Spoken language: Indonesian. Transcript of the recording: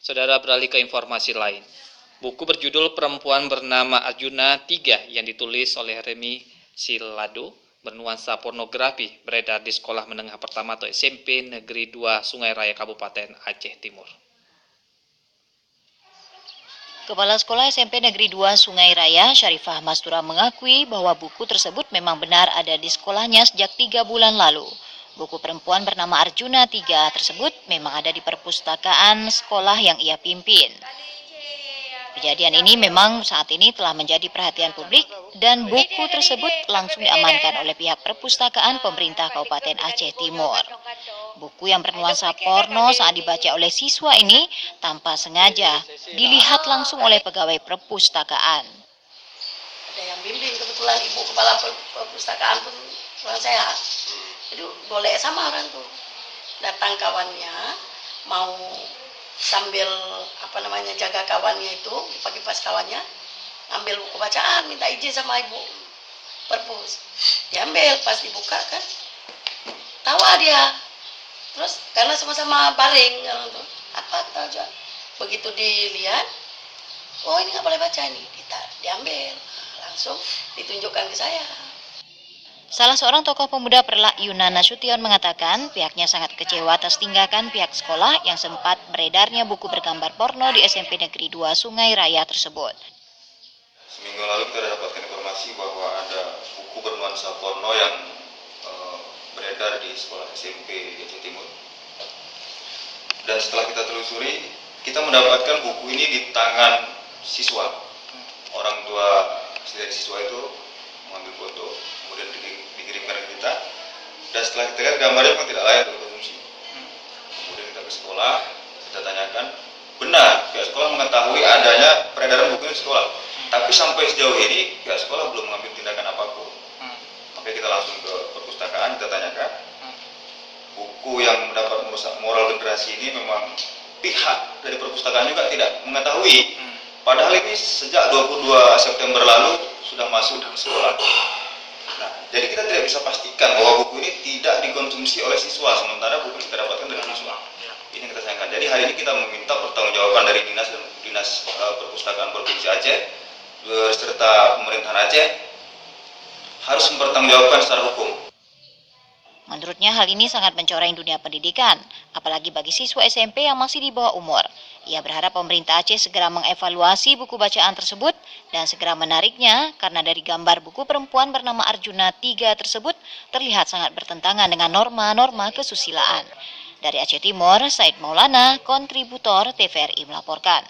Saudara, beralih ke informasi lain. Buku berjudul Perempuan Bernama Arjuna 3 yang ditulis oleh Remi Silado bernuansa pornografi beredar di Sekolah Menengah Pertama atau SMP Negeri 2 Sungai Raya Kabupaten Aceh Timur. Kepala Sekolah SMP Negeri 2 Sungai Raya, Syarifah Mastura mengakui bahwa buku tersebut memang benar ada di sekolahnya sejak 3 bulan lalu. Buku perempuan bernama Arjuna 3 tersebut memang ada di perpustakaan sekolah yang ia pimpin. Kejadian ini memang saat ini telah menjadi perhatian publik dan buku tersebut langsung diamankan oleh pihak perpustakaan pemerintah Kabupaten Aceh Timur. Buku yang bernuansa porno saat dibaca oleh siswa ini tanpa sengaja dilihat langsung oleh pegawai perpustakaan. Ada yang bimbing, kebetulan ibu kepala perpustakaan pun orang sehat. Jadi boleh sama orang tuh. Datang kawannya, mau sambil jaga kawannya itu, pagi pas kawannya, ambil buku bacaan, minta izin sama ibu perpus. Diambil, pas dibuka kan, tawa dia. Terus karena sama-sama baring, apa tahu. Begitu dilihat, oh ini nggak boleh baca ini, kita diambil, langsung ditunjukkan ke saya. Salah seorang tokoh pemuda Perlak Yunan Nasution mengatakan pihaknya sangat kecewa atas tindakan pihak sekolah yang sempat beredarnya buku bergambar porno di SMP Negeri 2 Sungai Raya tersebut. Seminggu lalu kita dapatkan informasi bahwa ada buku bernuansa porno yang beredar di sekolah SMP di Aceh Timur. Dan setelah kita telusuri, kita mendapatkan buku ini di tangan siswa. Orang tua dari siswa itu mengambil foto, kemudian dikirimkan ke kita. Dan setelah kita lihat gambarnya memang tidak layak untuk konsumsi. Kemudian kita ke sekolah, kita tanyakan, benar pihak sekolah mengetahui adanya peredaran buku ini di sekolah. Tapi sampai sejauh ini pihak sekolah belum mengambil tindakan apapun. Makanya kita langsung ke perpustakaan, kita tanyakan. Buku yang mendapat merusak moral generasi ini memang pihak dari perpustakaan juga tidak mengetahui. Padahal ini sejak 22 September lalu sudah masuk ke sekolah. Nah, jadi kita tidak bisa pastikan bahwa buku ini tidak dikonsumsi oleh siswa, sementara buku kita dapatkan dari siswa. Ini yang kita sayangkan. Jadi hari ini kita meminta pertanggungjawaban dari dinas perpustakaan Provinsi Aceh beserta pemerintahan Aceh harus mempertanggungjawabkan secara hukum. Menurutnya hal ini sangat mencoreng dunia pendidikan, apalagi bagi siswa SMP yang masih di bawah umur. Ia berharap pemerintah Aceh segera mengevaluasi buku bacaan tersebut dan segera menariknya karena dari gambar buku perempuan bernama Arjuna 3 tersebut terlihat sangat bertentangan dengan norma-norma kesusilaan. Dari Aceh Timur, Said Maulana, kontributor TVRI melaporkan.